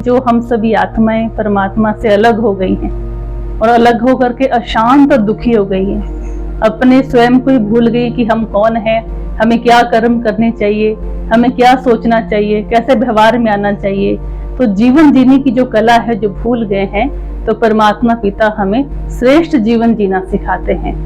जो हम सभी आत्माएं परमात्मा से अलग हो गई हैं और अलग होकर के अशांत और दुखी हो गई हैं, अपने स्वयं को ही भूल गई कि हम कौन हैं, हमें क्या कर्म करने चाहिए, हमें क्या सोचना चाहिए, कैसे व्यवहार में आना चाहिए। तो जीवन जीने की जो कला है जो भूल गए हैं, तो परमात्मा पिता हमें श्रेष्ठ जीवन जीना सिखाते हैं।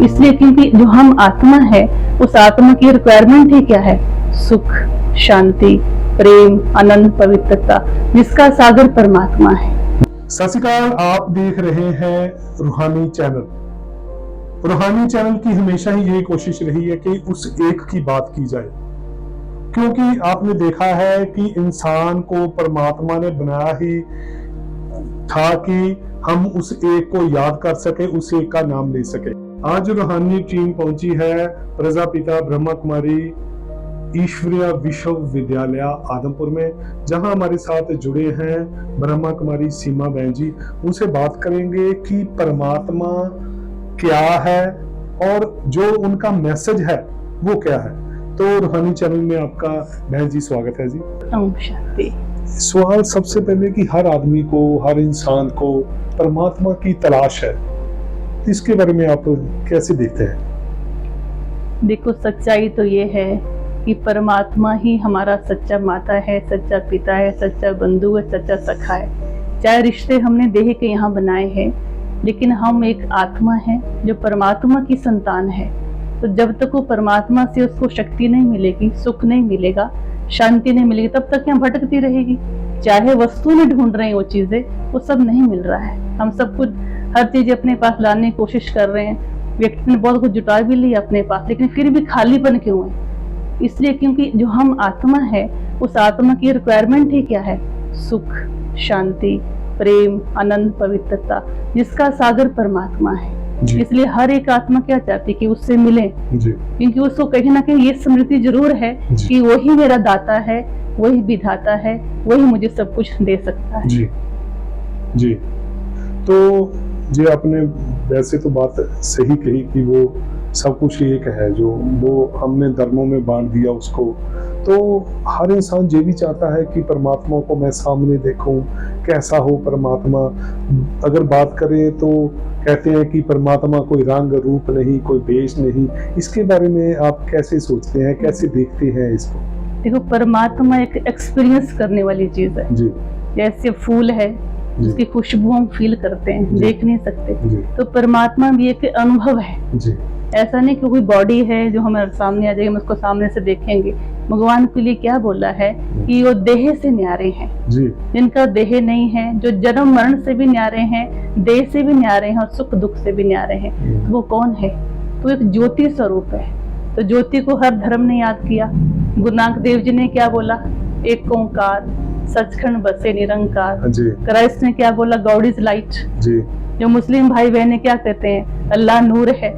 इसलिए क्योंकि जो हम आत्मा है, उस आत्मा की रिक्वायरमेंट ही क्या है? सुख, शांति, प्रेम, आनंद, पवित्रता, जिसका सागर परमात्मा है। सत श्री अकाल, आप देख रहे हैं रूहानी चैनल। रूहानी चैनल की हमेशा ही यही कोशिश रही है कि उस एक की बात की जाए, क्योंकि आपने देखा है कि इंसान को परमात्मा ने बनाया ही था कि हम उस एक को याद कर सके, उस एक का नाम ले सके। आज रूहानी टीम पहुंची है प्रजापिता ब्रह्मा कुमारी ईश्वरीय विश्वविद्यालय आदमपुर में, जहां हमारे साथ जुड़े हैं ब्रह्मा कुमारी सीमा बहन जी। उनसे बात करेंगे कि परमात्मा क्या है और जो उनका मैसेज है वो क्या है। तो रूहानी चैनल में आपका बहन जी स्वागत है जी। ओम शांति। सवाल सबसे पहले कि हर आदमी को, हर इंसान को परमात्मा की तलाश है, इसके बारे में आप कैसे देखते हैं? देखो, सच्चाई तो ये है कि परमात्मा ही हमारा सच्चा माता है, सच्चा पिता है, सच्चा बंधु है, सच्चा सखा है। चाहे रिश्ते हमने देह के यहाँ बनाए हैं, लेकिन हम एक आत्मा है जो परमात्मा की संतान है। तो जब तक वो परमात्मा से उसको शक्ति नहीं मिलेगी, सुख नहीं मिलेगा, शांति नहीं मिलेगी, तब तक यहाँ भटकती रहेगी। चाहे वस्तु में ढूंढ रहे हैं वो चीजें, वो सब नहीं मिल रहा है। हम सब कुछ हर चीज अपने पास लाने की कोशिश कर रहे हैं, व्यक्ति ने बहुत कुछ जुटा भी लिया अपने पास, लेकिन फिर भी खालीपन क्यों है? इसलिए क्योंकि जो हम आत्मा है, उस आत्मा की रिक्वायरमेंट ही क्या है? सुख, शांति, प्रेम, आनंद, पवित्रता, जिसका सागर परमात्मा है। इसलिए हर एक आत्मा क्या चाहती है कि उससे मिले, क्योंकि उसको कहीं ना कहीं ये स्मृति जरूर है कि वही मेरा दाता है, वही विधाता है, वही मुझे सब कुछ दे सकता है। जी। तो जी आपने वैसे तो बात सही कही कि वो सब कुछ एक है, जो वो हमने धर्मों में बांट दिया उसको। तो हर इंसान ये भी चाहता है कि परमात्मा को मैं सामने देखूं, कैसा हो परमात्मा। अगर बात करें तो कहते हैं कि परमात्मा कोई रंग रूप नहीं, कोई वेश नहीं। इसके बारे में आप कैसे सोचते हैं, कैसे देखते हैं इसको? देखो, परमात्मा एक एक्सपीरियंस करने वाली चीज है जी। जैसे फूल है, उसकी खुशबू हम फील करते हैं, देख नहीं सकते, तो परमात्मा भी एक अनुभव है जी। ऐसा नहीं कि कोई बॉडी है जो हमारे सामने आ जाएगी, हम उसको सामने से देखेंगे। भगवान के लिए क्या बोला है कि वो देह से न्यारे हैं जी। जिनका देह नहीं है, जो जन्म मरण से भी न्यारे हैं, देह से भी न्यारे हैं और सुख दुख से भी न्यारे हैं, तो वो कौन है? तो एक ज्योति स्वरूप है। तो ज्योति को हर धर्म ने याद किया। गुरु नानक देव जी ने क्या बोला? एक ओंकार सचखंड बसे निरंकार। क्राइस्ट ने क्या बोला? गॉड इज लाइट जी। जो मुस्लिम भाई बहन क्या कहते हैं? अल्लाह नूर है।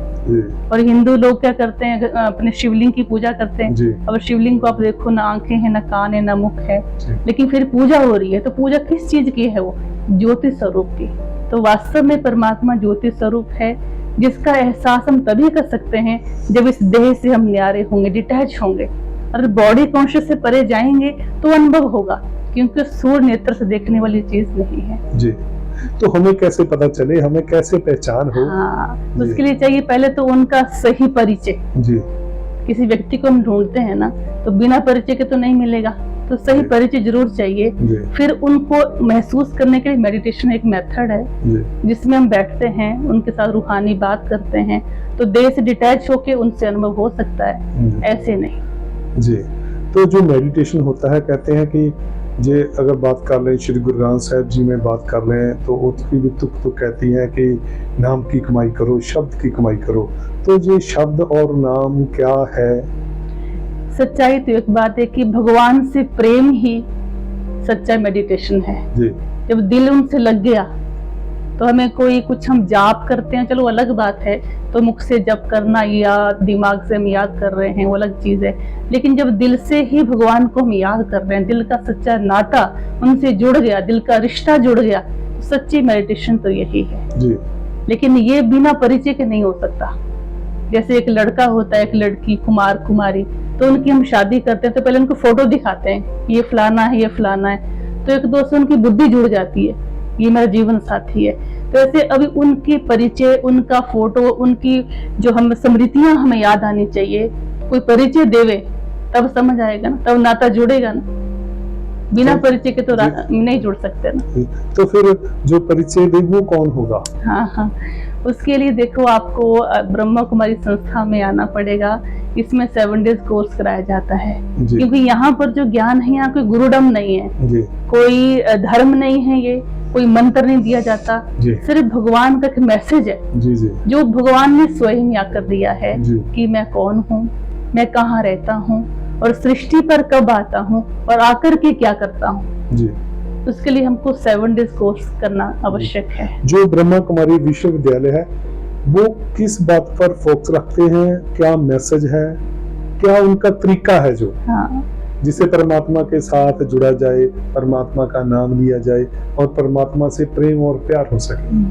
और हिंदू लोग क्या करते हैं? अपने शिवलिंग की पूजा करते हैं। अब शिवलिंग को आप देखो, ना आंखें हैं, ना कान है, ना मुख है, लेकिन फिर पूजा हो रही है। तो पूजा किस चीज की है? वो ज्योति स्वरूप की। तो वास्तव में परमात्मा ज्योति स्वरूप है, जिसका एहसास हम तभी कर सकते हैं जब इस देह से हम न्यारे होंगे, डिटैच होंगे। अगर बॉडी कॉन्शियस से परे जाएंगे तो अनुभव होगा, क्योंकि सूर्य नेत्र से देखने वाली चीज नहीं है जी। तो हमें कैसे पता चले, हमें कैसे पहचान हो? उसके लिए चाहिए पहले तो उनका सही परिचय जी। किसी व्यक्ति को हम ढूंढते हैं ना, तो बिना परिचय के तो नहीं मिलेगा, तो सही परिचय जरूर चाहिए। फिर उनको महसूस करने के लिए मेडिटेशन एक मेथड है, जिसमें हम बैठते हैं, उनके साथ रूहानी बात करते हैं, तो देह से डिटैच होके उनसे अनुभव हो सकता है, ऐसे नहीं जी। तो जो मेडिटेशन होता है, कहते हैं कि जे अगर बात कर लें, श्री गुरु ग्रंथ साहिब जी में बात कर लें, तो उत्की भी तुक तो कहती हैं कि नाम की कमाई करो, शब्द की कमाई करो। तो ये शब्द और नाम क्या है? सच्चाई तो एक बात है कि भगवान से प्रेम ही सच्चा मेडिटेशन है जी। जब दिल उनसे लग गया, तो हमें कोई कुछ हम जाप करते हैं, चलो अलग बात है, तो मुख से जप करना या दिमाग से हम याद कर रहे हैं, वो अलग चीज है। लेकिन जब दिल से ही भगवान को हम याद कर रहे हैं, दिल का सच्चा नाता उनसे जुड़ गया, दिल का रिश्ता जुड़ गया, सच्ची मेडिटेशन तो यही है। जी लेकिन ये बिना परिचय के नहीं हो सकता। जैसे एक लड़का होता है, एक लड़की, कुमार कुमारी, तो उनकी हम शादी करते हैं तो पहले उनको फोटो दिखाते हैं, ये फलाना है, ये फलाना है, तो एक दो से उनकी बुद्धि जुड़ जाती है, ये मेरा जीवन साथी है। तो ऐसे अभी उनकी परिचय, उनका फोटो, उनकी जो हम स्मृतियां हमें याद आनी चाहिए, कोई परिचय देवे तब समझ आएगा ना, तब नाता जुड़ेगा ना। बिना परिचय के तो नहीं जुड़ सकते ना। तो फिर जो परिचय दे वो कौन होगा? हाँ हाँ, उसके लिए देखो आपको ब्रह्मा कुमारी संस्था में आना पड़ेगा। इसमें 7 डेज कोर्स कराया जाता है, क्योंकि यहाँ पर जो ज्ञान है, यहाँ कोई गुरुडम नहीं है जी। कोई धर्म नहीं है, ये कोई मंत्र नहीं दिया जाता, सिर्फ भगवान का एक मैसेज है जी जी। जो भगवान ने स्वयं आकर दिया है कि मैं कौन हूँ, मैं कहाँ रहता हूँ और सृष्टि पर कब आता हूँ और आकर के क्या करता हूँ जी। उसके लिए हमको 7 डेज कोर्स करना आवश्यक है। जो ब्रह्मा कुमारी विश्वविद्यालय है वो किस बात पर फोकस रखते हैं, क्या मैसेज है, क्या उनका तरीका है जो जिसे परमात्मा के साथ जुड़ा जाए, परमात्मा का नाम लिया जाए और परमात्मा से प्रेम और प्यार हो सके?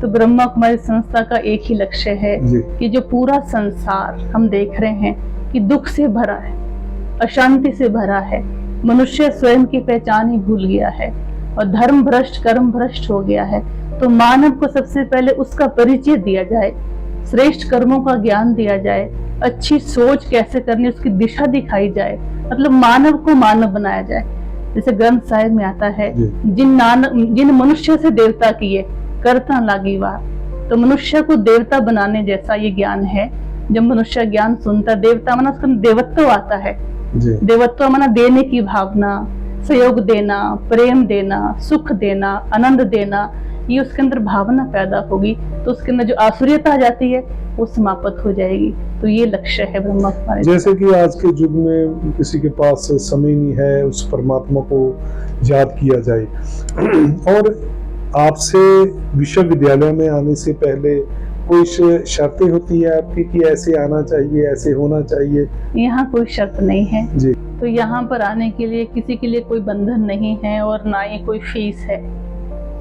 तो ब्रह्मा कुमारी संस्था का एक ही लक्ष्य है कि जो पूरा संसार हम देख रहे हैं कि दुख से भरा है, अशांति से भरा है, मनुष्य स्वयं की पहचान ही भूल गया है और धर्म भ्रष्ट, कर्म भ्रष्ट हो गया है, तो मानव को सबसे पहले उसका परिचय दिया जाए, श्रेष्ठ कर्मों का ज्ञान दिया जाए, अच्छी सोच कैसे करनी उसकी दिशा दिखाई जाए, मतलब मानव को मानव बनाया जाए। जैसे ग्रंथ साहिब में आता है, जिन मनुष्य से देवता किए करता लागी वार, तो मनुष्य को देवता बनाने जैसा ये ज्ञान है। जब मनुष्य ज्ञान सुनता, देवता माना उसका देवत्व आता है, देवत्व माना देने की भावना, सहयोग देना, प्रेम देना, सुख देना, आनंद देना, ये उसके अंदर भावना पैदा होगी तो उसके अंदर जो आसुरियता आ जाती है वो समाप्त हो जाएगी। तो ये लक्ष्य है ब्रह्मा कुमारी। जैसे कि आज के युग में किसी के पास समय नहीं है उस परमात्मा को याद किया जाए, और आपसे विश्वविद्यालय में आने से पहले कोई शर्तें होती है आपकी कि ऐसे आना चाहिए, ऐसे होना चाहिए? यहाँ कोई शर्त नहीं है जी। तो यहाँ पर आने के लिए किसी के लिए कोई बंधन नहीं है और ना ही कोई फीस है।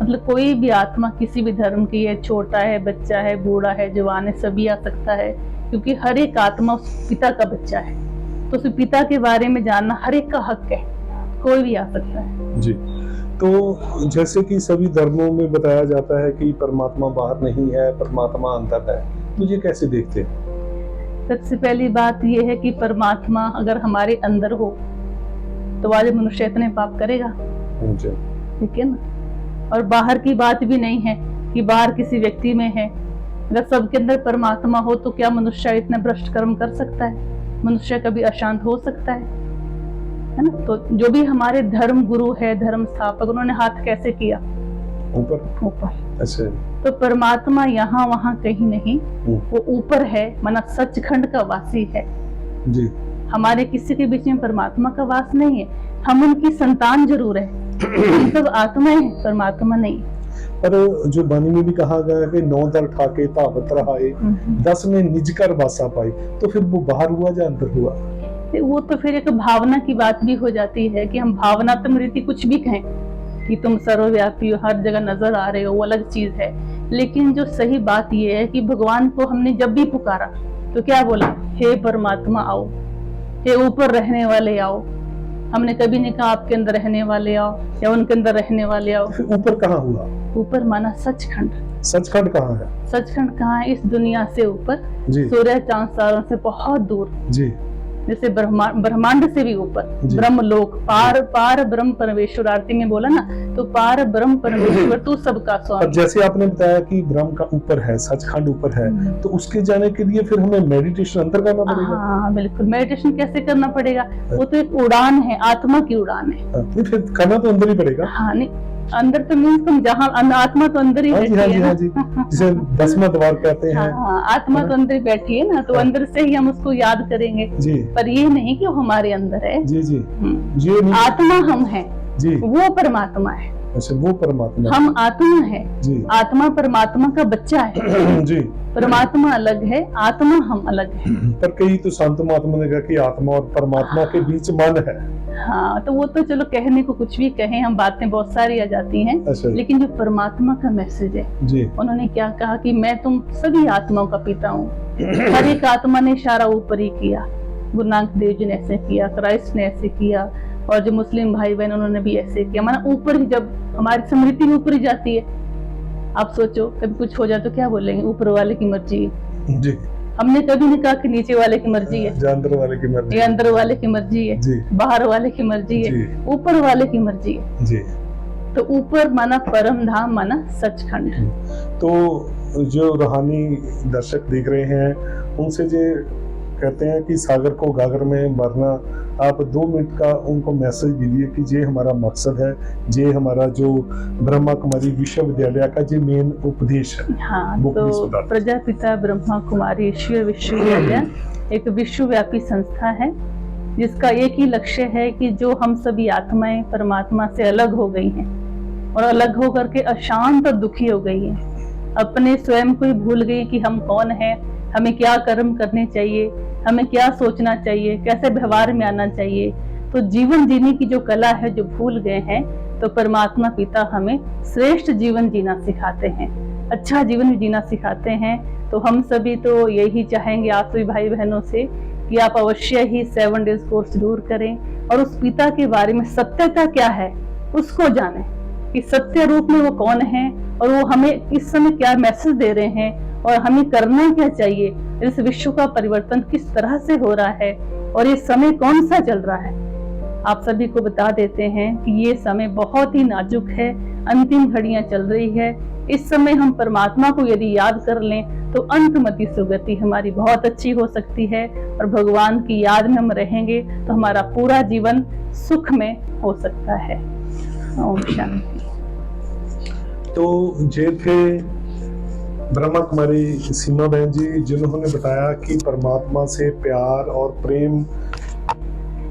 मतलब कोई भी आत्मा किसी भी धर्म की है, छोटा है, बच्चा है, बूढ़ा है, जवान है, सभी आ सकता है, क्योंकि हर एक आत्मा उस पिता का बच्चा है। तो उस पिता के बारे में जानना हर एक का हक है, कोई भी आ सकता है जी। तो जैसे कि सभी धर्मों में बताया जाता है कि परमात्मा बाहर नहीं है, परमात्मा अंदर है, तो ये कैसे देखते हैं? सबसे पहली बात ये है कि परमात्मा अगर हमारे अंदर हो तो आज मनुष्य इतने पाप करेगा, ठीक है ना। और बाहर की बात भी नहीं है कि बाहर किसी व्यक्ति में है, अगर सबके अंदर परमात्मा हो तो क्या मनुष्य इतने भ्रष्ट कर्म कर सकता है? मनुष्य कभी अशांत हो सकता है ना। तो जो भी हमारे धर्म गुरु है, धर्म स्थापक, उन्होंने हाथ कैसे किया? ऊपर। अच्छा। तो परमात्मा यहाँ वहाँ कहीं नहीं, वो ऊपर है, माना सचखंड का वासी है जी। हमारे किसी के बीच में परमात्मा का वास नहीं है, हम उनकी संतान जरूर है, हम सब आत्माएं हैं, परमात्मा नहीं। पर जो वाणी में भी कहा गया है कि 9 दर ठाके धावत रहाए, 10 में निज कर वासा पाए, तो फिर वो बाहर हुआ या अंदर हुआ? वो तो फिर एक भावना की बात भी हो जाती है कि हम भावनात्मक रीति कुछ भी कहें कि तुम सर्वव्यापी हो, हर जगह नजर आ रहे हो, वो अलग चीज है। लेकिन जो सही बात ये है कि भगवान को हमने जब भी पुकारा तो क्या बोला? हे परमात्मा आओ, हे ऊपर रहने वाले आओ। हमने कभी नहीं कहा आपके अंदर रहने वाले आओ या उनके अंदर रहने वाले आओ। ऊपर कहाँ हुआ? ऊपर माना सचखंड। सचखंड कहाँ है? सचखंड कहाँ है? इस दुनिया से ऊपर, सूर्य चांद तारों से बहुत दूर जी। जैसे ब्रह्मांड से भी ऊपर, ब्रह्म लोक, पार ब्रह्म परमेश्वर। आरती में बोला ना, तो पार ब्रह्म परमेश्वर तू सबका स्वामी। जैसे आपने बताया कि ब्रह्म का ऊपर है, सचखंड ऊपर है, तो उसके जाने के लिए फिर हमें मेडिटेशन अंदर करना पड़ेगा। हाँ बिल्कुल। मेडिटेशन कैसे करना पड़ेगा? वो तो एक उड़ान है, आत्मा की उड़ान है। फिर करना तो अंदर ही पड़ेगा। हाँ नहीं, अंदर तो मीन्स तुम जहाँ आत्मा तो अंदर ही बैठी है ना, जिसे 10वां द्वार कहते हैं। हाँ, आत्मा तो अंदर ही बैठी है ना, तो अंदर से ही हम उसको याद करेंगे जी। पर ये नहीं कि वो हमारे अंदर है जी जी। आत्मा हम हैं जी, वो परमात्मा है अच्छा, वो परमात्मा हम आत्मा है जी आत्मा परमात्मा का बच्चा है। जी। परमात्मा अलग है, आत्मा हम अलग है। पर कई तो संत महात्मा ने कहा कि आत्मा और परमात्मा के बीच मन है। हाँ, तो वो तो चलो कहने को कुछ भी कहें, हम बातें बहुत सारी आ जाती हैं। अच्छा। लेकिन जो परमात्मा का मैसेज है जी उन्होंने क्या कहा कि मैं तुम सभी आत्माओं का पिता हूँ। हर एक आत्मा ने इशारा ऊपर ही किया। गुरु नानक देव जी ने ऐसे किया, क्राइस्ट ने ऐसे किया, और जो मुस्लिम भाई बहन उन्होंने भी ऐसे किया। माना ऊपर ही, जब हमारी स्मृति में ऊपर ही जाती है। आप सोचो कभी कुछ हो जाए तो क्या बोलेंगे, ऊपर वाले की मर्जी है। जी। हमने कभी नहीं कहा कि नीचे वाले की मर्जी है, अंदर वाले की मर्जी, ये अंदर वाले की मर्जी है, जी। बाहर वाले की मर्जी है, ऊपर वाले की मर्जी है। जी। तो ऊपर माना परम धाम, माना सचखंड। तो जो रूहानी दर्शक देख रहे हैं उनसे जो कहते हैं कि सागर को गागर में भरना, आप 2 मिनट का उनको मैसेज दीजिए कि ये हमारा मकसद है, ये हमारा जो ब्रह्मा कुमारी विश्वविद्यालय का जो मेन उपदेश है। हाँ, तो प्रजापिता ब्रह्मा कुमारी ईश्वर विश्वविद्यालय एक विश्वव्यापी संस्था है जिसका एक ही लक्ष्य है कि जो हम सभी आत्माएं परमात्मा से अलग हो गई हैं और अलग होकर के अशांत और दुखी हो गई हैं, अपने स्वयं को ही भूल गई कि हम कौन हैं, हमें क्या कर्म करने चाहिए, हमें क्या सोचना चाहिए, कैसे व्यवहार में आना चाहिए। तो जीवन जीने की जो कला है जो भूल गए हैं, तो परमात्मा पिता हमें श्रेष्ठ जीवन जीना सिखाते हैं, अच्छा जीवन जीना सिखाते हैं। तो हम सभी तो यही चाहेंगे आप सभी भाई बहनों से कि आप अवश्य ही 7 डेज कोर्स जरूर करें और उस पिता के बारे में सत्यता क्या है उसको जानें कि सत्य रूप में वो कौन है और वो हमें इस समय क्या मैसेज दे रहे हैं और हमें करना क्या चाहिए, इस विश्व का परिवर्तन किस तरह से हो रहा है और ये समय कौन सा चल रहा है। आप सभी को बता देते हैं कि ये समय बहुत ही नाजुक है, अंतिम घड़ियां चल रही है। इस समय हम परमात्मा को यदि याद कर लें तो अंतमति सुगति हमारी बहुत अच्छी हो सकती है और भगवान की याद में हम रहेंगे तो हमारा पूरा जीवन सुख में हो सकता है। ओम शांति। तो ये थे ब्रह्मा कुमारी सीमा बहन जी जिन्होंने बताया कि परमात्मा से प्यार और प्रेम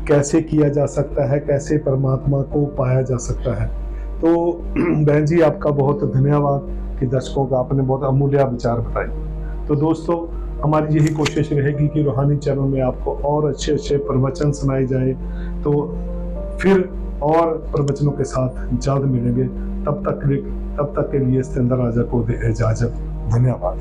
कैसे किया जा सकता है, कैसे परमात्मा को पाया जा सकता है। तो बहन जी आपका बहुत धन्यवाद कि दर्शकों का आपने बहुत अमूल्य विचार बताए। तो दोस्तों हमारी यही कोशिश रहेगी कि रूहानी चैनल में आपको और अच्छे अच्छे प्रवचन सुनाए जाए। तो फिर और प्रवचनों के साथ जल्द मिलेंगे। तब तक के लिए सिकंदर राजा को दे इजाजत। धन्यवाद।